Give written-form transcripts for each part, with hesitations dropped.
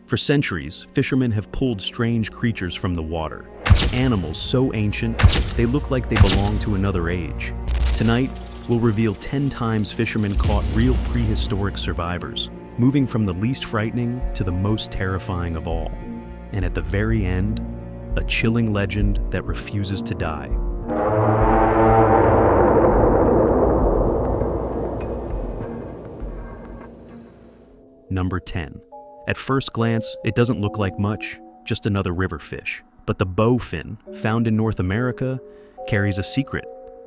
For centuries, fishermen have pulled strange creatures from the water. Animals so ancient, they look like they belong to another age. Tonight, we'll reveal 10 times fishermen caught real prehistoric survivors, moving from the least frightening to the most terrifying of all. And at the very end, a chilling legend that refuses to die. Number 10. At first glance, it doesn't look like much, just another river fish. But the bowfin, found in North America, carries a secret.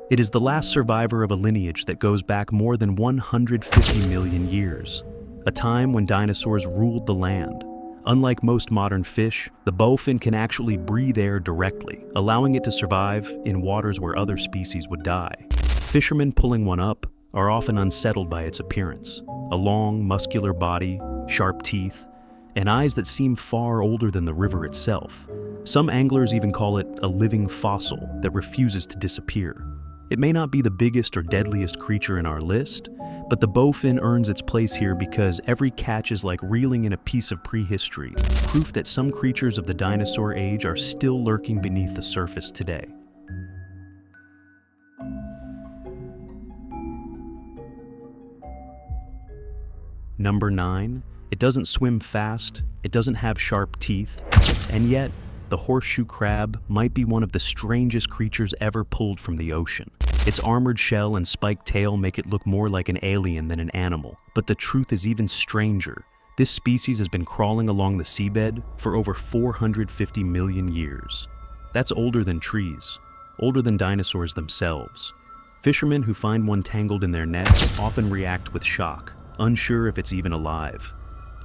It is the last survivor of a lineage that goes back more than 150 million years, a time when dinosaurs ruled the land. Unlike most modern fish, the bowfin can actually breathe air directly, allowing it to survive in waters where other species would die. Fishermen pulling one up are often unsettled by its appearance. A long, muscular body, sharp teeth, and eyes that seem far older than the river itself. Some anglers even call it a living fossil that refuses to disappear. It may not be the biggest or deadliest creature in our list, but the bowfin earns its place here because every catch is like reeling in a piece of prehistory, proof that some creatures of the dinosaur age are still lurking beneath the surface today. Number 9. It doesn't swim fast, it doesn't have sharp teeth, and yet, the horseshoe crab might be one of the strangest creatures ever pulled from the ocean. Its armored shell and spiked tail make it look more like an alien than an animal. But the truth is even stranger. This species has been crawling along the seabed for over 450 million years. That's older than trees, older than dinosaurs themselves. Fishermen who find one tangled in their nets often react with shock, unsure if it's even alive.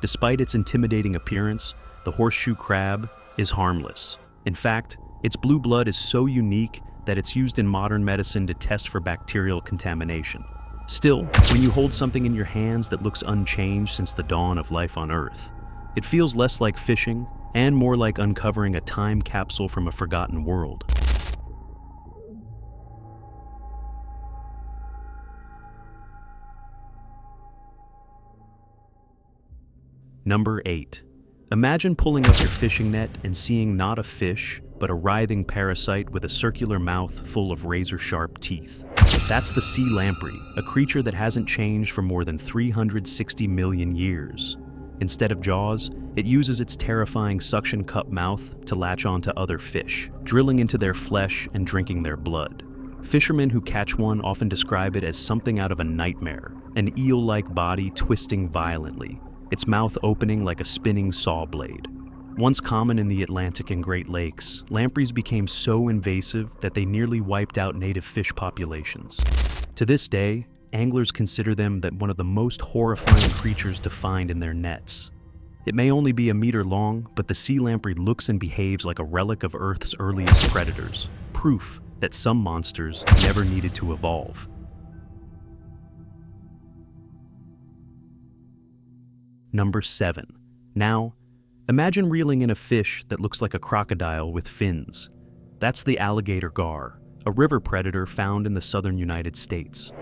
Despite its intimidating appearance, the horseshoe crab is harmless. In fact, its blue blood is so unique that it's used in modern medicine to test for bacterial contamination. Still, when you hold something in your hands that looks unchanged since the dawn of life on Earth, it feels less like fishing and more like uncovering a time capsule from a forgotten world. Number 8. Imagine pulling up your fishing net and seeing not a fish, but a writhing parasite with a circular mouth full of razor-sharp teeth. That's the sea lamprey, a creature that hasn't changed for more than 360 million years. Instead of jaws, it uses its terrifying suction cup mouth to latch onto other fish, drilling into their flesh and drinking their blood. Fishermen who catch one often describe it as something out of a nightmare, an eel-like body twisting violently, its mouth opening like a spinning saw blade. Once common in the Atlantic and Great Lakes, lampreys became so invasive that they nearly wiped out native fish populations. To this day, anglers consider them one of the most horrifying creatures to find in their nets. It may only be a meter long, but the sea lamprey looks and behaves like a relic of Earth's earliest predators, proof that some monsters never needed to evolve. Number 7. Now, imagine reeling in a fish that looks like a crocodile with fins. That's the alligator gar, a river predator found in the southern United States.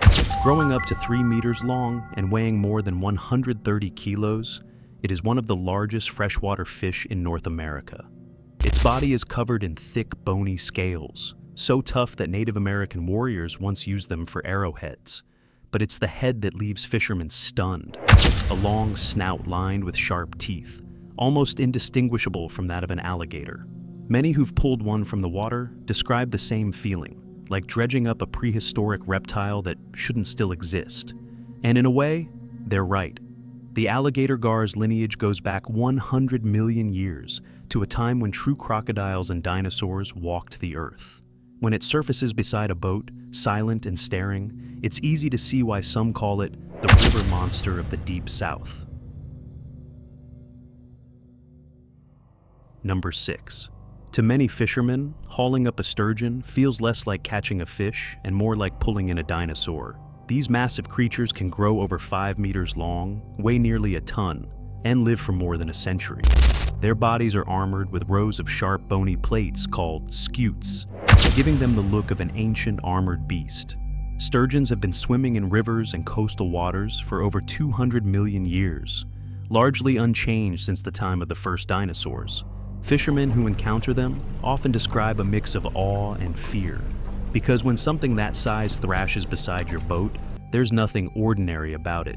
Growing up to 3 meters long and weighing more than 130 kilos, it is one of the largest freshwater fish in North America. Its body is covered in thick, bony scales, so tough that Native American warriors once used them for arrowheads. But it's the head that leaves fishermen stunned. A long snout lined with sharp teeth, almost indistinguishable from that of an alligator. Many who've pulled one from the water describe the same feeling, like dredging up a prehistoric reptile that shouldn't still exist. And in a way, they're right. The alligator gar's lineage goes back 100 million years to a time when true crocodiles and dinosaurs walked the earth. When it surfaces beside a boat, silent and staring, it's easy to see why some call it the river monster of the deep south. Number 6. To many fishermen, hauling up a sturgeon feels less like catching a fish and more like pulling in a dinosaur. These massive creatures can grow over 5 meters long, weigh nearly a ton, and live for more than a century. Their bodies are armored with rows of sharp bony plates called scutes, giving them the look of an ancient armored beast. Sturgeons have been swimming in rivers and coastal waters for over 200 million years, largely unchanged since the time of the first dinosaurs. Fishermen who encounter them often describe a mix of awe and fear, because when something that size thrashes beside your boat, there's nothing ordinary about it.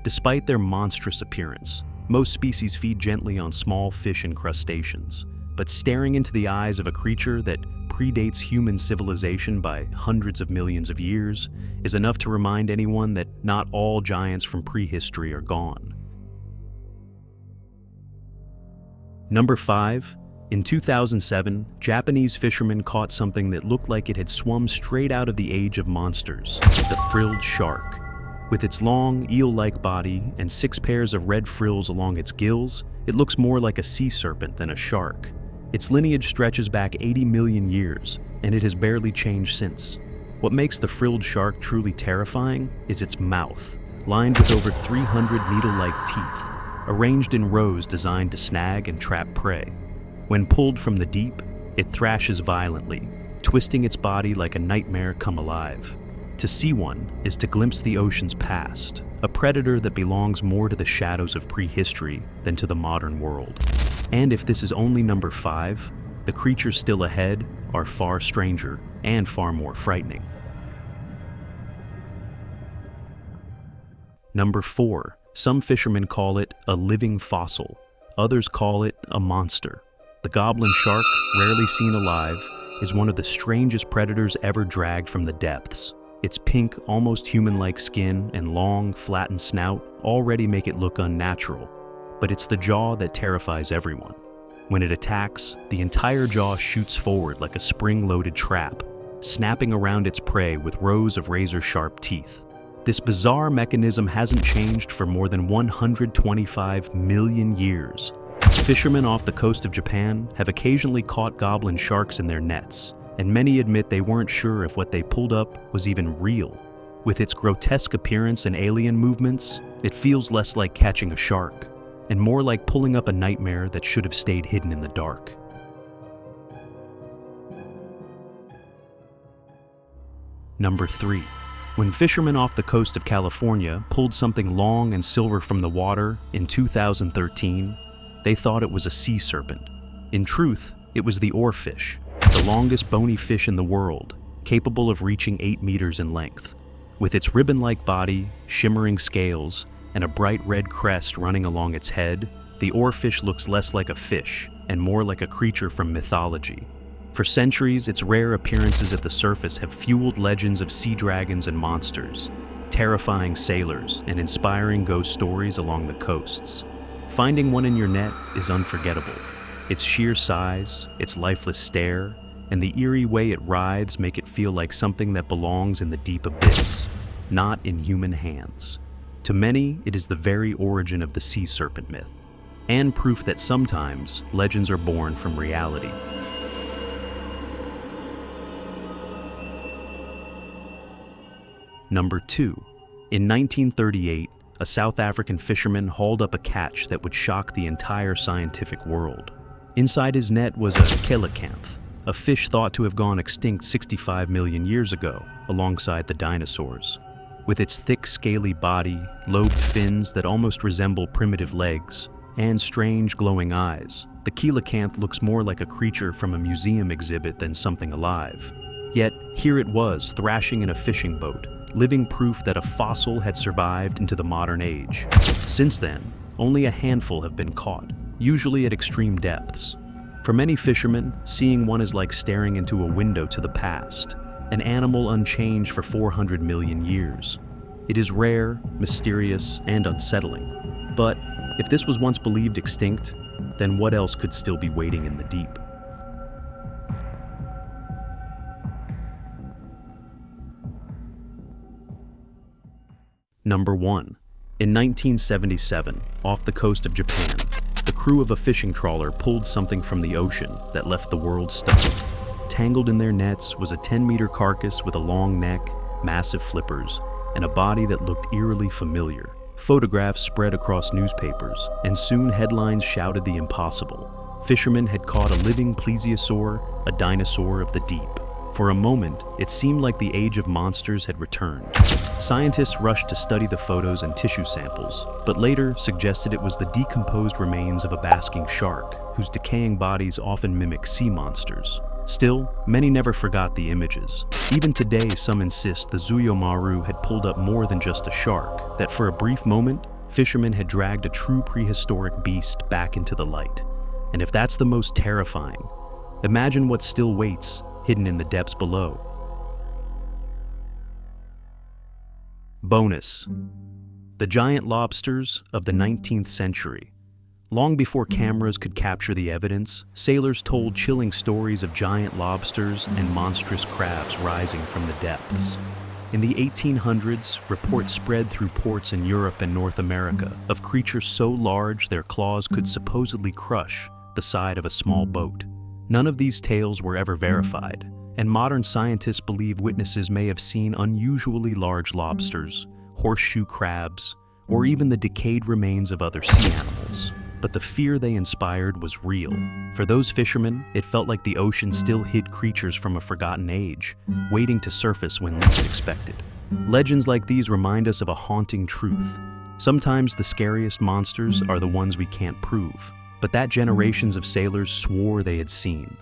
Despite their monstrous appearance, most species feed gently on small fish and crustaceans, but staring into the eyes of a creature that predates human civilization by hundreds of millions of years is enough to remind anyone that not all giants from prehistory are gone. Number 5. In 2007, Japanese fishermen caught something that looked like it had swum straight out of the Age of Monsters, the Frilled Shark. With its long, eel-like body and 6 pairs of red frills along its gills, it looks more like a sea serpent than a shark. Its lineage stretches back 80 million years, and it has barely changed since. What makes the frilled shark truly terrifying is its mouth, lined with over 300 needle-like teeth, arranged in rows designed to snag and trap prey. When pulled from the deep, it thrashes violently, twisting its body like a nightmare come alive. To see one is to glimpse the ocean's past, a predator that belongs more to the shadows of prehistory than to the modern world. And if this is only number 5, the creatures still ahead are far stranger and far more frightening. Number 4. Some fishermen call it a living fossil. Others call it a monster. The Goblin Shark, rarely seen alive, is one of the strangest predators ever dragged from the depths. Its pink, almost human-like skin and long, flattened snout already make it look unnatural. But it's the jaw that terrifies everyone. When it attacks, the entire jaw shoots forward like a spring-loaded trap, snapping around its prey with rows of razor-sharp teeth. This bizarre mechanism hasn't changed for more than 125 million years. Fishermen off the coast of Japan have occasionally caught goblin sharks in their nets, and many admit they weren't sure if what they pulled up was even real. With its grotesque appearance and alien movements, it feels less like catching a shark, and more like pulling up a nightmare that should have stayed hidden in the dark. Number 3. When fishermen off the coast of California pulled something long and silver from the water in 2013, they thought it was a sea serpent. In truth, it was the Orfish, the longest bony fish in the world, capable of reaching 8 meters in length. With its ribbon-like body, shimmering scales, and a bright red crest running along its head, the Orfish looks less like a fish and more like a creature from mythology. For centuries, its rare appearances at the surface have fueled legends of sea dragons and monsters, terrifying sailors and inspiring ghost stories along the coasts. Finding one in your net is unforgettable. Its sheer size, its lifeless stare, and the eerie way it writhes make it feel like something that belongs in the deep abyss, not in human hands. To many, it is the very origin of the sea serpent myth, and proof that sometimes legends are born from reality. Number 2. In 1938, a South African fisherman hauled up a catch that would shock the entire scientific world. Inside his net was a Kecanth, a fish thought to have gone extinct 65 million years ago, alongside the dinosaurs. With its thick, scaly body, lobed fins that almost resemble primitive legs, and strange, glowing eyes, the Kecanth looks more like a creature from a museum exhibit than something alive. Yet, here it was, thrashing in a fishing boat, living proof that a fossil had survived into the modern age. Since then, only a handful have been caught, usually at extreme depths. For many fishermen, seeing one is like staring into a window to the past, an animal unchanged for 400 million years. It is rare, mysterious, and unsettling. But if this was once believed extinct, then what else could still be waiting in the deep? Number 1. In 1977, off the coast of Japan, the crew of a fishing trawler pulled something from the ocean that left the world stunned. Tangled in their nets was a 10-meter carcass with a long neck, massive flippers, and a body that looked eerily familiar. Photographs spread across newspapers, and soon headlines shouted the impossible. Fishermen had caught a living plesiosaur, a dinosaur of the deep. For a moment, it seemed like the age of monsters had returned. Scientists rushed to study the photos and tissue samples, but later suggested it was the decomposed remains of a basking shark, whose decaying bodies often mimic sea monsters. Still, many never forgot the images. Even today, some insist the Zuyomaru had pulled up more than just a shark, that for a brief moment, fishermen had dragged a true prehistoric beast back into the light. And if that's the most terrifying, imagine what still waits, hidden in the depths below. Bonus: the giant lobsters of the 19th century. Long before cameras could capture the evidence, sailors told chilling stories of giant lobsters and monstrous crabs rising from the depths. In the 1800s, reports spread through ports in Europe and North America of creatures so large their claws could supposedly crush the side of a small boat. None of these tales were ever verified, and modern scientists believe witnesses may have seen unusually large lobsters, horseshoe crabs, or even the decayed remains of other sea animals. But the fear they inspired was real. For those fishermen, it felt like the ocean still hid creatures from a forgotten age, waiting to surface when least expected. Legends like these remind us of a haunting truth. Sometimes the scariest monsters are the ones we can't prove, but that generations of sailors swore they had seen.